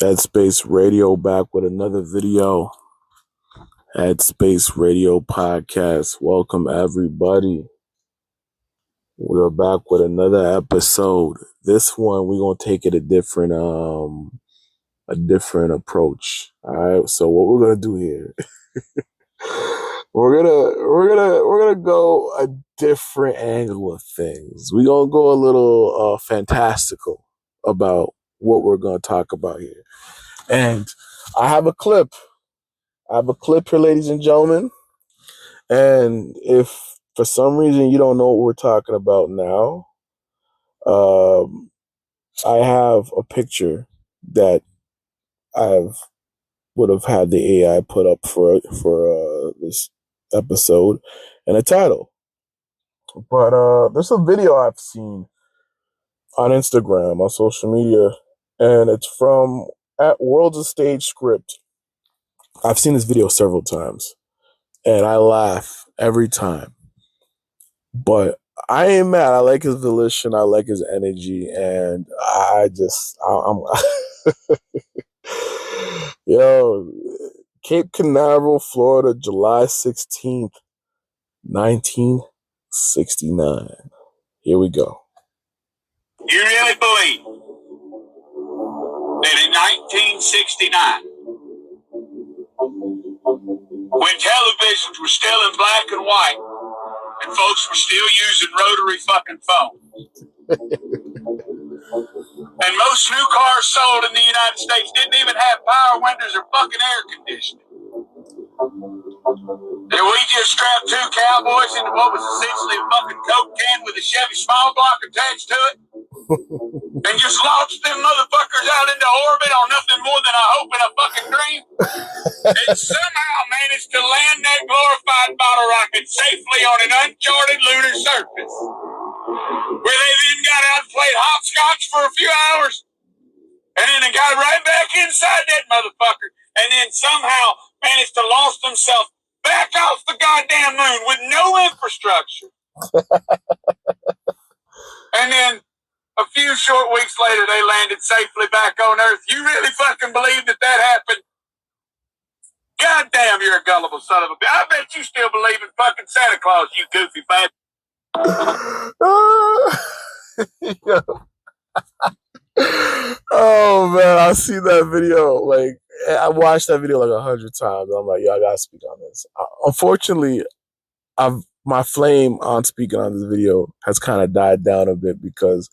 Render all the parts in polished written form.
HeadSpace Radio back with another video. HeadSpace Radio podcast. Welcome everybody. We're back with another episode. This one we're gonna take it a different approach. All right. So what we're gonna do here, we're gonna go a different angle of things. We're gonna go a little fantastical about what we're gonna talk about here. And I have a clip here, ladies and gentlemen. And if for some reason you don't know what we're talking about now, I have a picture that I would have had the AI put up for this episode and a title. But there's a video I've seen on Instagram, on social media, and it's from at wildest script. I've seen this video several times, and I laugh every time. But I ain't mad. I like his volition. I like his energy, and I'm yo, Cape Canaveral, Florida, July 16th, 1969. Here we go. You really believe that in 1969, when televisions were still in black and white and folks were still using rotary fucking phones, and most new cars sold in the United States didn't even have power windows or fucking air conditioning, and we just strapped two cowboys into what was essentially a fucking Coke can with a Chevy small block attached to it, and just launched them motherfuckers out into orbit on nothing more than a hope and a fucking dream, and somehow managed to land that glorified bottle rocket safely on an uncharted lunar surface, where they then got out and played hopscotch for a few hours, and then they got right back inside that motherfucker, and then somehow managed to launch themselves back off the goddamn moon with no infrastructure. And then a few short weeks later, they landed safely back on Earth. You really fucking believe that happened? God damn, you're a gullible son of a bitch. I bet you still believe in fucking Santa Claus, you goofy bastard. Oh man, I see that video. Like, I watched that video like 100 times. I'm like, yo, I gotta speak on this. Unfortunately, my flame on speaking on this video has kind of died down a bit because,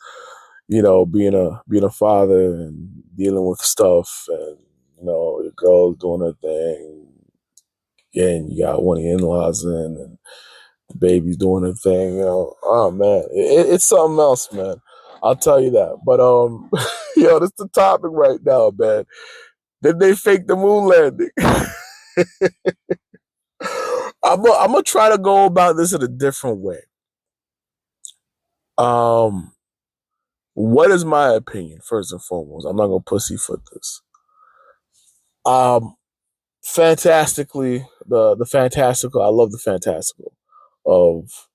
you know, being a father and dealing with stuff, and you know, your girl's doing her thing, and you got one of your in-laws in, and the baby's doing her thing. You know, oh man, it's something else, man. I'll tell you that. But yo, this is the topic right now, man. Did they fake the moon landing? I'm gonna try to go about this in a different way. What is my opinion, first and foremost? I'm not gonna pussyfoot this. Fantastically, the fantastical. I love the fantastical of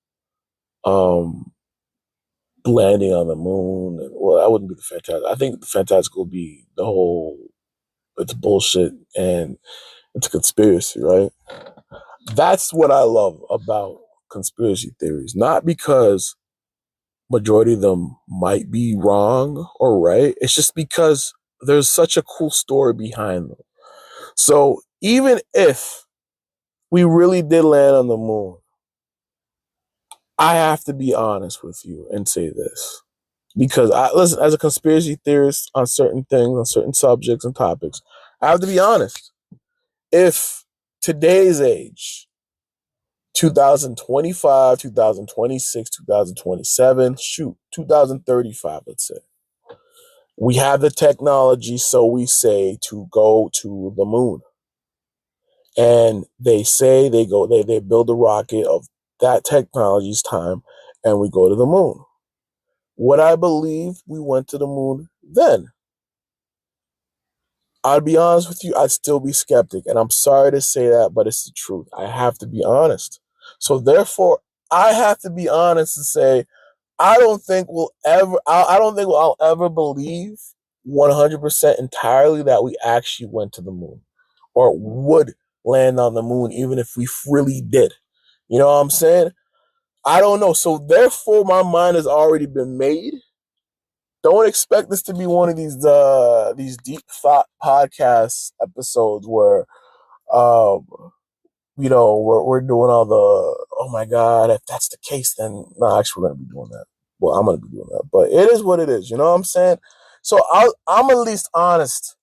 landing on the moon. And, well, that wouldn't be the fantastic. I think the fantastical would be the whole. It's bullshit and it's a conspiracy, right? That's what I love about conspiracy theories. Not because majority of them might be wrong or right. It's just because there's such a cool story behind them. So even if we really did land on the moon, I have to be honest with you and say this. Because listen, as a conspiracy theorist on certain things, on certain subjects and topics, I have to be honest. If today's age, 2025, 2026, 2027, 2035, let's say, we have the technology, so we say, to go to the moon. And they say they build a rocket of that technology's time, and we go to the moon. Would I believe we went to the moon then? I'd be honest with you, I'd still be skeptic. And I'm sorry to say that, but it's the truth. I have to be honest. So therefore, I have to be honest and say, I don't think I'll ever believe 100% entirely that we actually went to the moon or would land on the moon, even if we really did. You know what I'm saying? I don't know. So therefore, my mind has already been made. Don't expect this to be one of these deep thought podcast episodes where, um, we're doing all the, oh my God, if that's the case, then no, actually we're gonna be doing that. Well, I'm gonna be doing that, but it is what it is. You know what I'm saying? So I'm at least honest.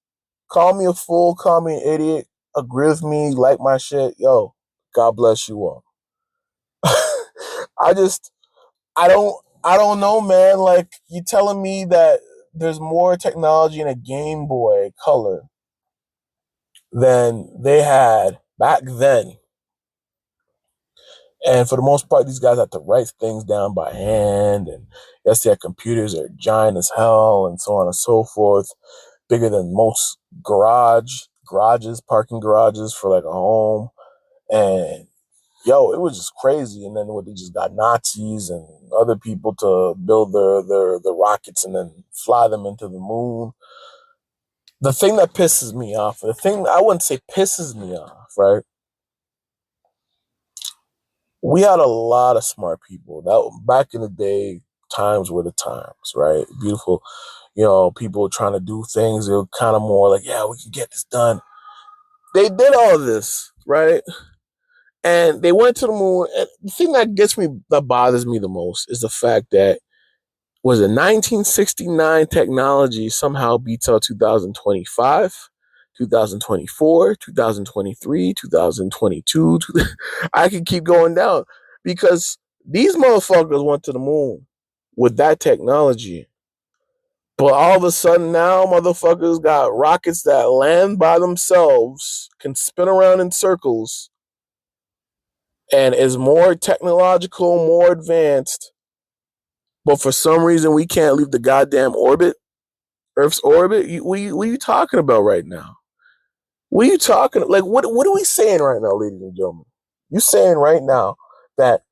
Call me a fool, call me an idiot, agree with me, like my shit. Yo, God bless you all. I just, I don't know, man. Like, you telling me that there's more technology in a Game Boy Color than they had back then. And for the most part, these guys have to write things down by hand. And yes, their computers are giant as hell and so on and so forth. Bigger than most parking garages for like a home. And yo, it was just crazy. And then they just got Nazis and other people to build their rockets and then fly them into the moon. The thing that pisses me off, the thing I wouldn't say pisses me off, right? We had a lot of smart people. That back in the day, times were the times, right? Beautiful, people trying to do things. They were kind of more like, yeah, we can get this done. They did all this, right? And they went to the moon. And the thing that bothers me the most is the fact that was it 1969 technology somehow beats out 2025, 2024, 2023, 2022. I can keep going down because these motherfuckers went to the moon with that technology. But all of a sudden now, motherfuckers got rockets that land by themselves, can spin around in circles, and is more technological, more advanced. But for some reason, we can't leave the goddamn Earth's orbit. What are you talking about right now? What are you talking? Like, what are we saying right now, ladies and gentlemen? You saying right now that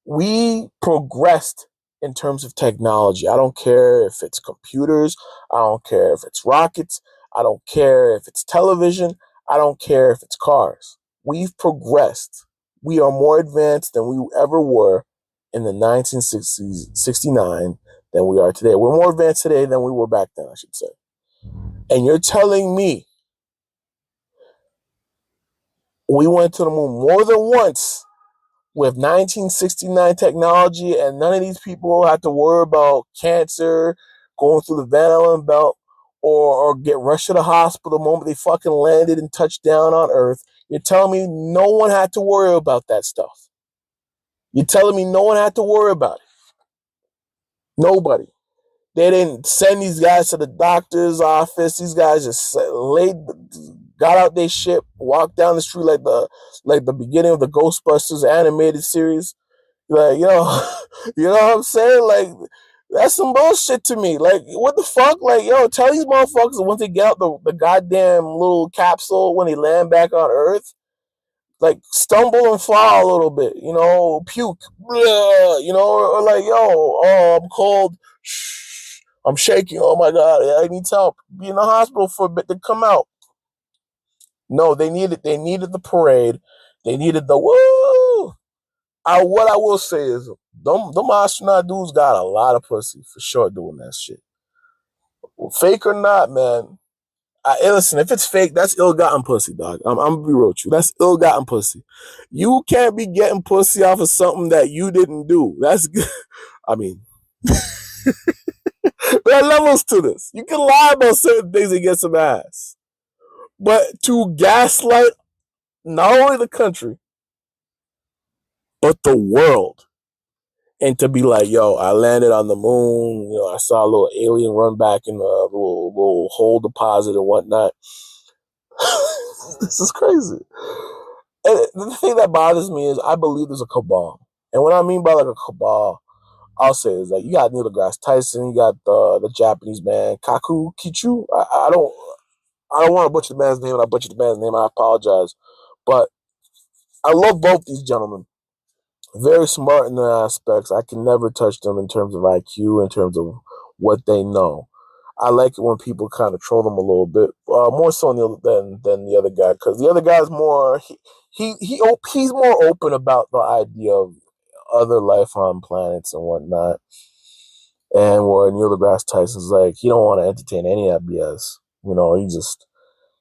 we progressed in terms of technology. I don't care if it's computers. I don't care if it's rockets. I don't care if it's television. I don't care if it's cars. We've progressed. We are more advanced than we ever were in the 1960s, 69 than we are today. We're more advanced today than we were back then, I should say. And you're telling me we went to the moon more than once with 1969 technology, and none of these people had to worry about cancer, going through the Van Allen belt, or get rushed to the hospital the moment they fucking landed and touched down on Earth. You're telling me no one had to worry about that stuff. You're telling me no one had to worry about it. Nobody. They didn't send these guys to the doctor's office. These guys just got out their ship, walked down the street like the beginning of the Ghostbusters animated series. Like, you know what I'm saying? Like, that's some bullshit to me. Like, what the fuck? Like, tell these motherfuckers that once they get out the goddamn little capsule, when they land back on Earth, like, stumble and fall a little bit, puke, or like, I'm cold, shh, I'm shaking, oh my God, I need help, be in the hospital for a bit to come out. No, they needed the parade, they needed the woo. What I will say is, them astronaut dudes got a lot of pussy for sure doing that shit. Well, fake or not, man. Listen, if it's fake, that's ill-gotten pussy, dog. I'm gonna be real with you. That's ill-gotten pussy. You can't be getting pussy off of something that you didn't do. That's good. I mean, there are levels to this. You can lie about certain things and get some ass. But to gaslight not only the country, but the world, and to be like, yo, I landed on the moon, I saw a little alien run back in a little hole deposit and whatnot. This is crazy. And the thing that bothers me is I believe there's a cabal. And what I mean by like a cabal, I'll say is like, you got Neil deGrasse Tyson, you got the Japanese man, Kaku Kichu. I don't want to butcher the man's name, and I butchered the man's name, I apologize. But I love both these gentlemen. Very smart in their aspects. I can never touch them in terms of IQ, in terms of what they know. I like it when people kind of troll him a little bit, more so than the other guy, because the other guy's more he's more open about the idea of other life on planets and whatnot. And where Neil deGrasse Tyson's like, he don't want to entertain any of that BS.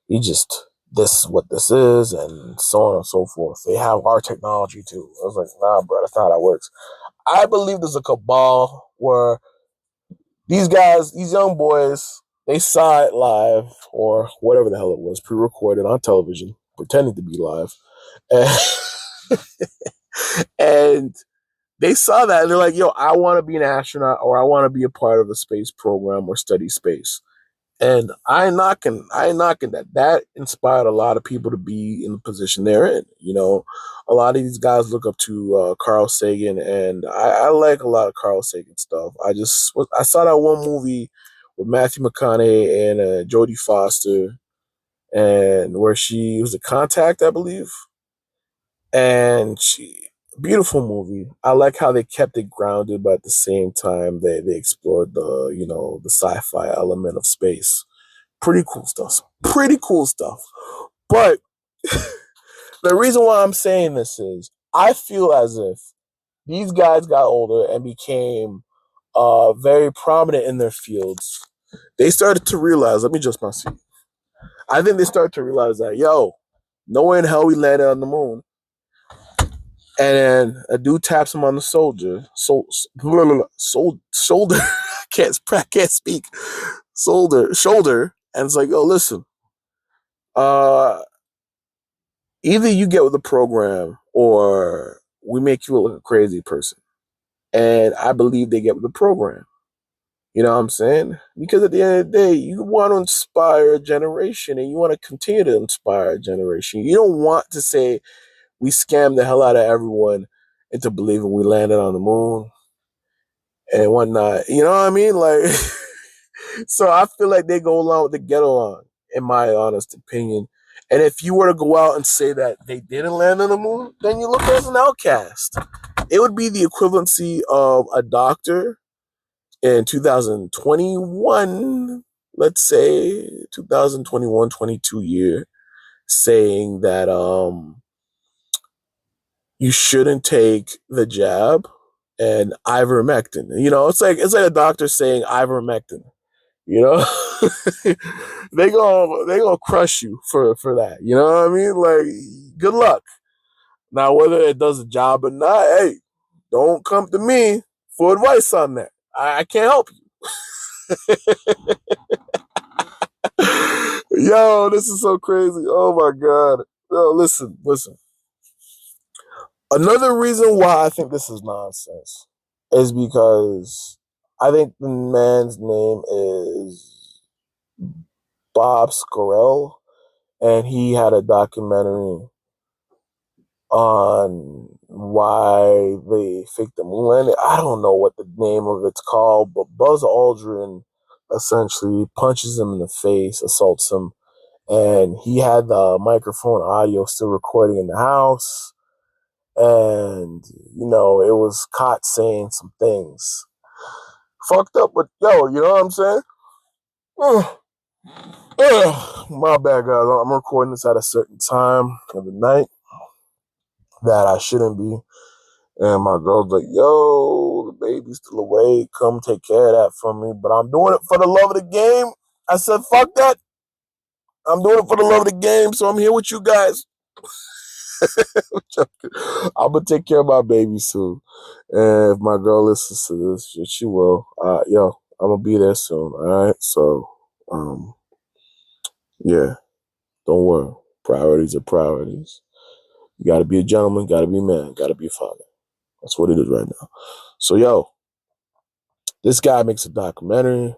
He just this is what this is, and so on and so forth. They have our technology too. I was like, nah, bro, that's not how that works. I believe there's a cabal where these guys, these young boys, they saw it live or whatever the hell it was, pre-recorded on television, pretending to be live. And, and they saw that and they're like, yo, I want to be an astronaut or I want to be a part of a space program or study space. And I ain't knocking that. That inspired a lot of people to be in the position they're in. A lot of these guys look up to Carl Sagan, and I like a lot of Carl Sagan stuff. I saw that one movie with Matthew McConaughey and Jodie Foster, and where she was a contact, I believe. And beautiful movie. I like how they kept it grounded, but at the same time they explored the sci-fi element of space. Pretty cool stuff. But the reason why I'm saying this is I feel as if these guys got older and became very prominent in their fields. They started to realize, let me adjust my seat. I think they started to realize that, yo, nowhere in hell we landed on the moon. And then a dude taps him on the shoulder. Can't speak. Shoulder. And it's like, yo, listen. Either you get with the program or we make you look like a crazy person. And I believe they get with the program. You know what I'm saying? Because at the end of the day, you want to inspire a generation and you want to continue to inspire a generation. You don't want to say we scammed the hell out of everyone into believing we landed on the moon and whatnot. You know what I mean? Like, so I feel like they go along with the get along, in my honest opinion. And if you were to go out and say that they didn't land on the moon, then you look as an outcast. It would be the equivalency of a doctor in 2021, let's say 2021, 22 year, saying that you shouldn't take the jab and ivermectin. It's like a doctor saying ivermectin. They gonna crush you for that. You know what I mean? Like, good luck. Now, whether it does the job or not, hey, don't come to me for advice on that. I can't help you. Yo, this is so crazy. Oh my God. Yo, listen. Another reason why I think this is nonsense is because I think the man's name is Bob Scarell, and he had a documentary on why they faked the moon landing. I don't know what the name of it's called, but Buzz Aldrin essentially punches him in the face, assaults him, and he had the microphone audio still recording in the house, and it was caught saying some things fucked up, but yo, you know what I'm saying? My bad, guys. I'm recording this at a certain time of the night that I shouldn't be. And my girl's like, yo, the baby's still awake. Come take care of that for me. But I'm doing it for the love of the game. I said, fuck that. I'm doing it for the love of the game, so I'm here with you guys. I'm going to take care of my baby soon. And if my girl listens to this, she will. Yo, I'm going to be there soon, all right? So, yeah, don't worry. Priorities are priorities. You got to be a gentleman, got to be a man, got to be a father. That's what it is right now. So, yo, this guy makes a documentary,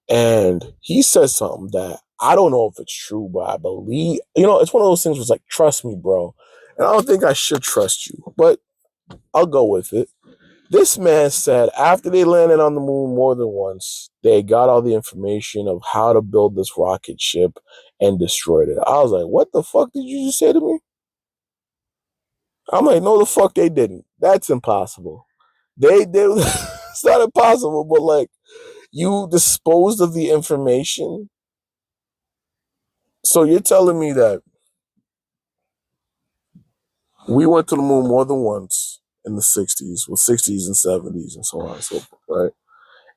and he says something that I don't know if it's true, but I believe, it's one of those things where it's like, trust me, bro. And I don't think I should trust you, but I'll go with it. This man said after they landed on the moon more than once, they got all the information of how to build this rocket ship and destroyed it. I was like, what the fuck did you just say to me? I'm like, no, the fuck they didn't. That's impossible. They did. It's not impossible, but like, You disposed of the information. So you're telling me that we went to the moon more than once in the 60s, well, 60s and 70s and so on and so forth, right?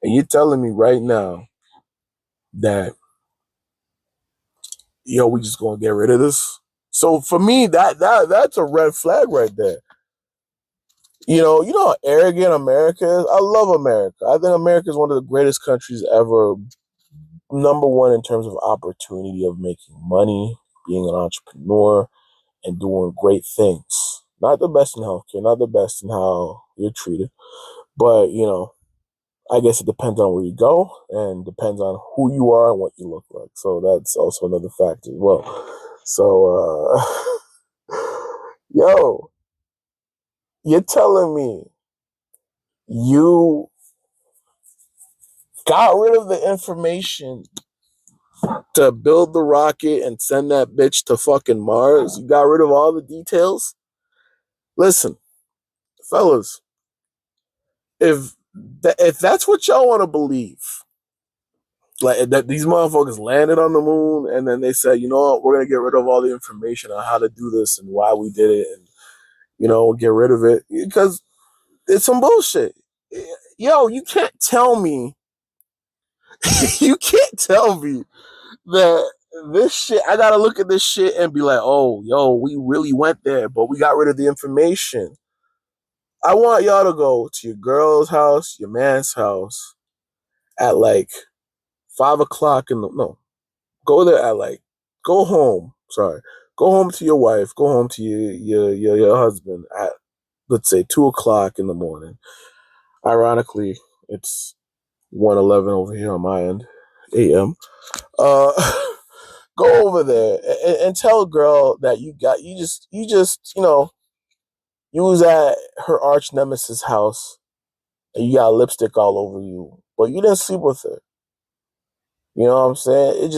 And you're telling me right now that, we just gonna get rid of this? So for me, that's a red flag right there. You know how arrogant America is? I love America. I think America is one of the greatest countries ever. Number one in terms of opportunity of making money, being an entrepreneur, and doing great things. Not the best in healthcare, not the best in how you're treated, but I guess it depends on where you go and depends on who you are and what you look like. So that's also another factor as well. So, yo, you're telling me you got rid of the information to build the rocket and send that bitch to fucking Mars? You got rid of all the details? Listen, fellas, if that's what y'all want to believe, like that these motherfuckers landed on the moon and then they said, you know what, we're gonna get rid of all the information on how to do this and why we did it, and get rid of it because it's some bullshit. Yo, you can't tell me that this shit, I gotta look at this shit and be like, oh, yo, we really went there, but we got rid of the information. I want y'all to go to your girl's house, your man's house at like 5:00 go there at like, go home to your wife, go home to your husband at, let's say, 2:00 in the morning. Ironically, it's 1:11 over here on my end, a.m. Go over there and tell a girl that you just you was at her arch nemesis house and you got lipstick all over you, but you didn't sleep with her. You know what I'm saying?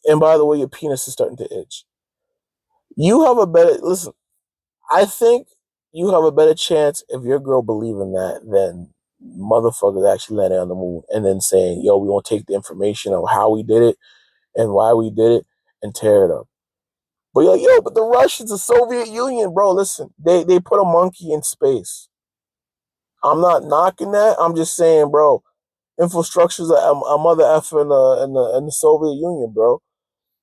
And by the way, your penis is starting to itch. Listen, I think you have a better chance if your girl believing that than motherfuckers actually landing on the moon and then saying, yo, we want to take the information of how we did it and why we did it and tear it up. But you're like, yo, but the Russians, the Soviet Union, bro, listen, they put a monkey in space. I'm not knocking that. I'm just saying, bro, infrastructure's a mother effer in the Soviet Union, bro.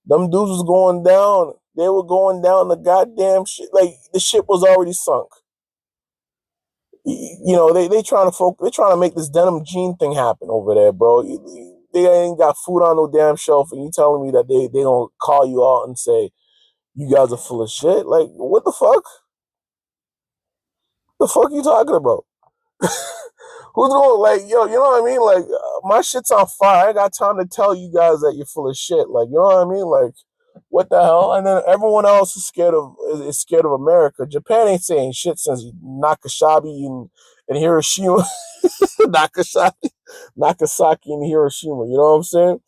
Them dudes was going down. They were going down the goddamn shit. Like, the ship was already sunk. They trying to make this denim jean thing happen over there, bro. They ain't got food on no damn shelf, and you telling me that they gonna call you out and say you guys are full of shit? Like, what the fuck? The fuck you talking about? Who's going, like, yo, you know what I mean? Like, my shit's on fire. I ain't got time to tell you guys that you're full of shit. Like, you know what I mean? Like, what the hell? And then everyone else is scared of America. Japan ain't saying shit since Nagasaki and Hiroshima. Nagasaki and Hiroshima. You know what I'm saying?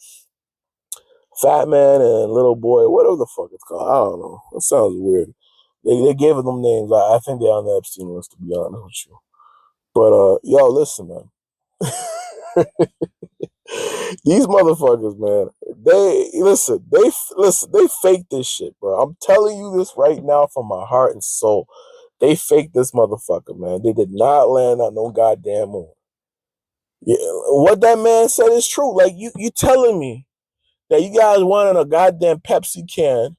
Fat Man and Little Boy, whatever the fuck it's called. I don't know. It sounds weird. They gave them names. I think they're on the Epstein list, to be honest with you. But yo, listen, man. These motherfuckers, man. They fake this shit, bro. I'm telling you this right now from my heart and soul. They fake this motherfucker, man. They did not land on no goddamn moon. Yeah, what that man said is true. Like, you telling me that you guys went on a goddamn Pepsi can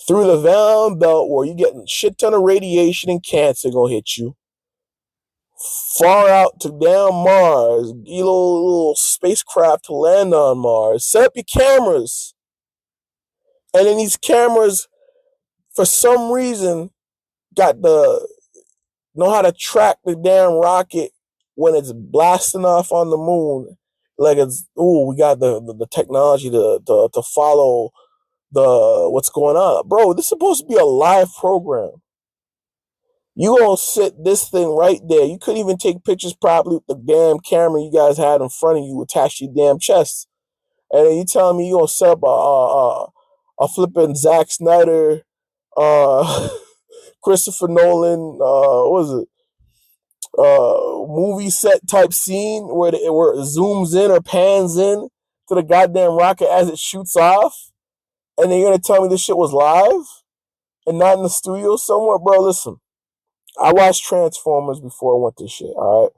through the Van Belt where you getting shit ton of radiation and cancer gonna hit you. Far out to damn Mars, get a little spacecraft to land on Mars. Set up your cameras. And then these cameras, for some reason, know how to track the damn rocket when it's blasting off on the moon. Like, we got the technology to follow what's going on. Bro, this is supposed to be a live program. You gonna sit this thing right there. You couldn't even take pictures properly with the damn camera you guys had in front of you attached to your damn chest. And then you telling me you gonna set up a flipping Zack Snyder, Christopher Nolan, what was it? movie set type scene where it zooms in or pans in to the goddamn rocket as it shoots off, and then you're gonna tell me this shit was live and not in the studio somewhere, bro? Listen, I watched Transformers before I went to shit. All right,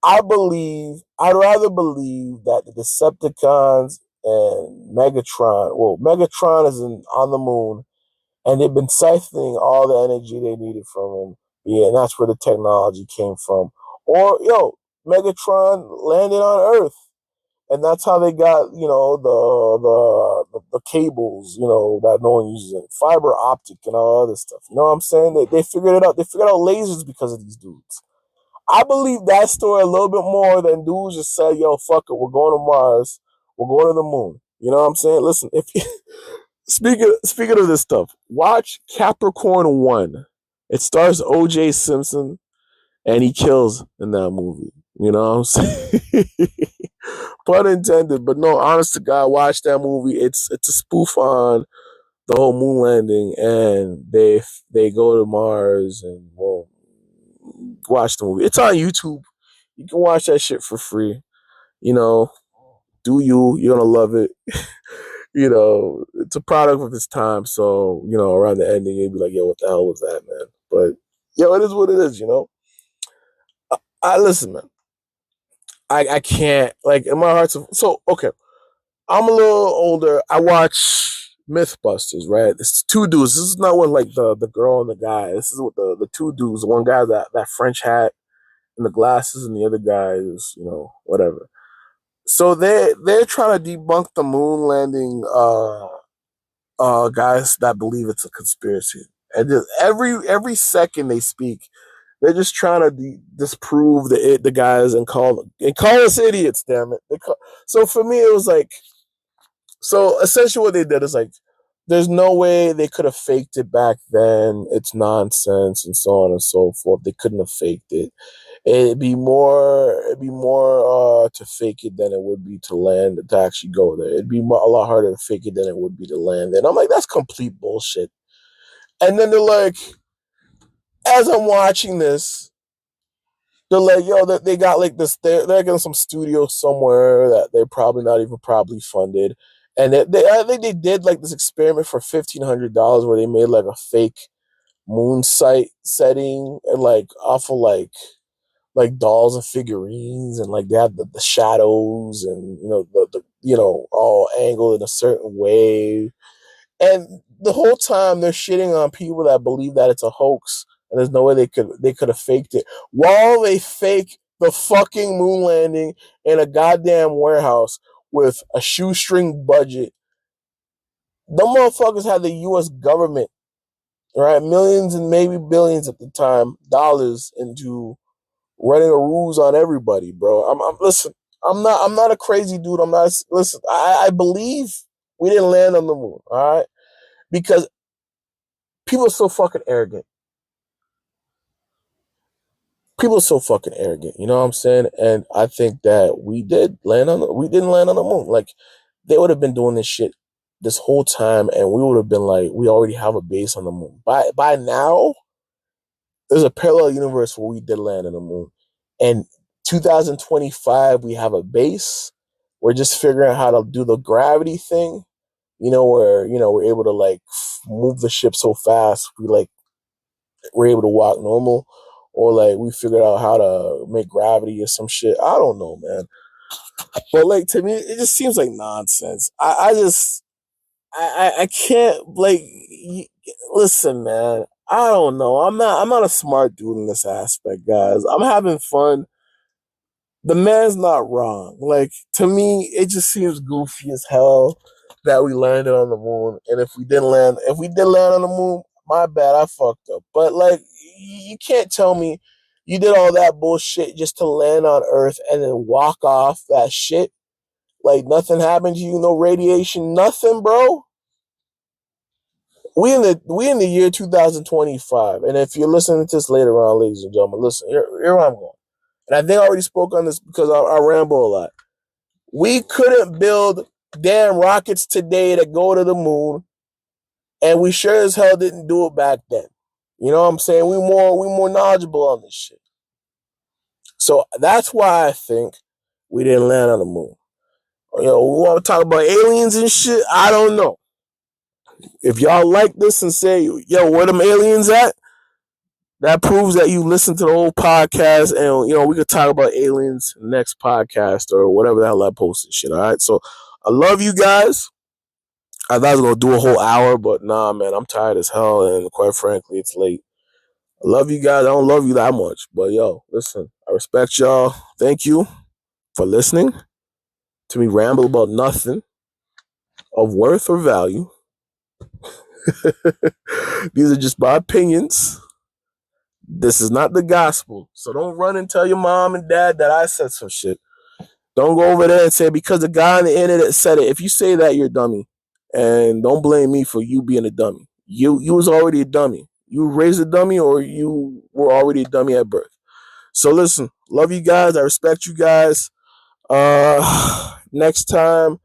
I'd rather believe that the Decepticons and Megatron. Well, Megatron is on the moon, and they've been siphoning all the energy they needed from him. Yeah, and that's where the technology came from. Or Megatron landed on Earth, and that's how they got the cables that no one uses, fiber optic and all other stuff. You know what I'm saying? They figured it out. They figured out lasers because of these dudes. I believe that story a little bit more than dudes just said, "Yo, fuck it, we're going to Mars, we're going to the moon." You know what I'm saying? Listen, if speaking of this stuff, watch Capricorn 1. It stars O.J. Simpson, and he kills in that movie. You know what I'm saying? Pun intended, but no, honest to God, watch that movie. It's a spoof on the whole moon landing, and they go to Mars, and well, watch the movie. It's on YouTube. You can watch that shit for free. You know, do you're gonna love it. It's a product of its time. So, around the ending, you'd be like, yo, what the hell was that, man? But, it is what it is, I listen, man. I can't, like, in my heart. So, okay. I'm a little older. I watch Mythbusters, right? It's two dudes. This is not what, like, the girl and the guy. This is what the two dudes. One guy, that French hat and the glasses, and the other guy is, whatever. So they're trying to debunk the moon landing, guys that believe it's a conspiracy, and just every second they speak, they're just trying to disprove the guys and call us idiots. Damn it! So for me, it was like, so essentially what they did is like, there's no way they could have faked it back then. It's nonsense and so on and so forth. They couldn't have faked it. It'd be more to fake it than it would be to land, to actually go there. It'd be a lot harder to fake it than it would be to land. And I'm like, that's complete bullshit. And then they're like, as I'm watching this, they're like, yo, they got like this, they're getting some studio somewhere that they're probably not even probably funded. And I think they did like this experiment for $1,500 where they made like a fake moon site setting, and like off of like dolls and figurines, and like they had the shadows, and the all angled in a certain way, and the whole time they're shitting on people that believe that it's a hoax, and there's no way they could have faked it, while they fake the fucking moon landing in a goddamn warehouse with a shoestring budget. The motherfuckers had the U.S. government, right, millions and maybe billions at the time dollars into running a ruse on everybody, bro. I'm listen. I'm not a crazy dude. I'm not. Listen, I believe we didn't land on the moon. All right, because people are so fucking arrogant. People are so fucking arrogant. You know what I'm saying? And I think that we didn't land on the moon. Like, they would have been doing this shit this whole time, and we would have been like, we already have a base on the moon. By now, there's a parallel universe where we did land on the moon. And 2025, we have a base. We're just figuring out how to do the gravity thing, where, we're able to like move the ship so fast, we're able to walk normal, or like we figured out how to make gravity or some shit. I don't know, man. But like, to me, it just seems like nonsense. I can't, like, listen, man. I don't know. I'm not a smart dude in this aspect, guys. I'm having fun. The man's not wrong. Like, to me, it just seems goofy as hell that we landed on the moon. And if we did land on the moon, my bad, I fucked up. But like, you can't tell me you did all that bullshit just to land on Earth and then walk off that shit. Like, nothing happened to you, no radiation, nothing, bro. We in the year 2025, and if you're listening to this later on, ladies and gentlemen, listen, here I'm going. And I think I already spoke on this because I ramble a lot. We couldn't build damn rockets today that go to the moon, and we sure as hell didn't do it back then. You know what I'm saying? We more knowledgeable on this shit. So that's why I think we didn't land on the moon. We want to talk about aliens and shit. I don't know. If y'all like this and say, yo, where them aliens at? That proves that you listen to the whole podcast, and we could talk about aliens next podcast or whatever the hell I posted shit. All right. So I love you guys. I thought I was gonna do a whole hour, but nah, man, I'm tired as hell, and quite frankly, it's late. I love you guys. I don't love you that much, but yo, listen, I respect y'all. Thank you for listening to me ramble about nothing of worth or value. These are just my opinions. This is not the gospel, so don't run and tell your mom and dad that I said some shit. Don't go over there and say because the guy on the internet said it. If you say that, you're a dummy. And don't blame me for you being a dummy. You was already a dummy. You were raised a dummy or you were already a dummy at birth. So listen, love you guys. I respect you guys. Next time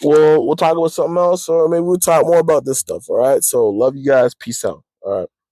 we'll talk about something else, or maybe we'll talk more about this stuff. All right. So love you guys. Peace out.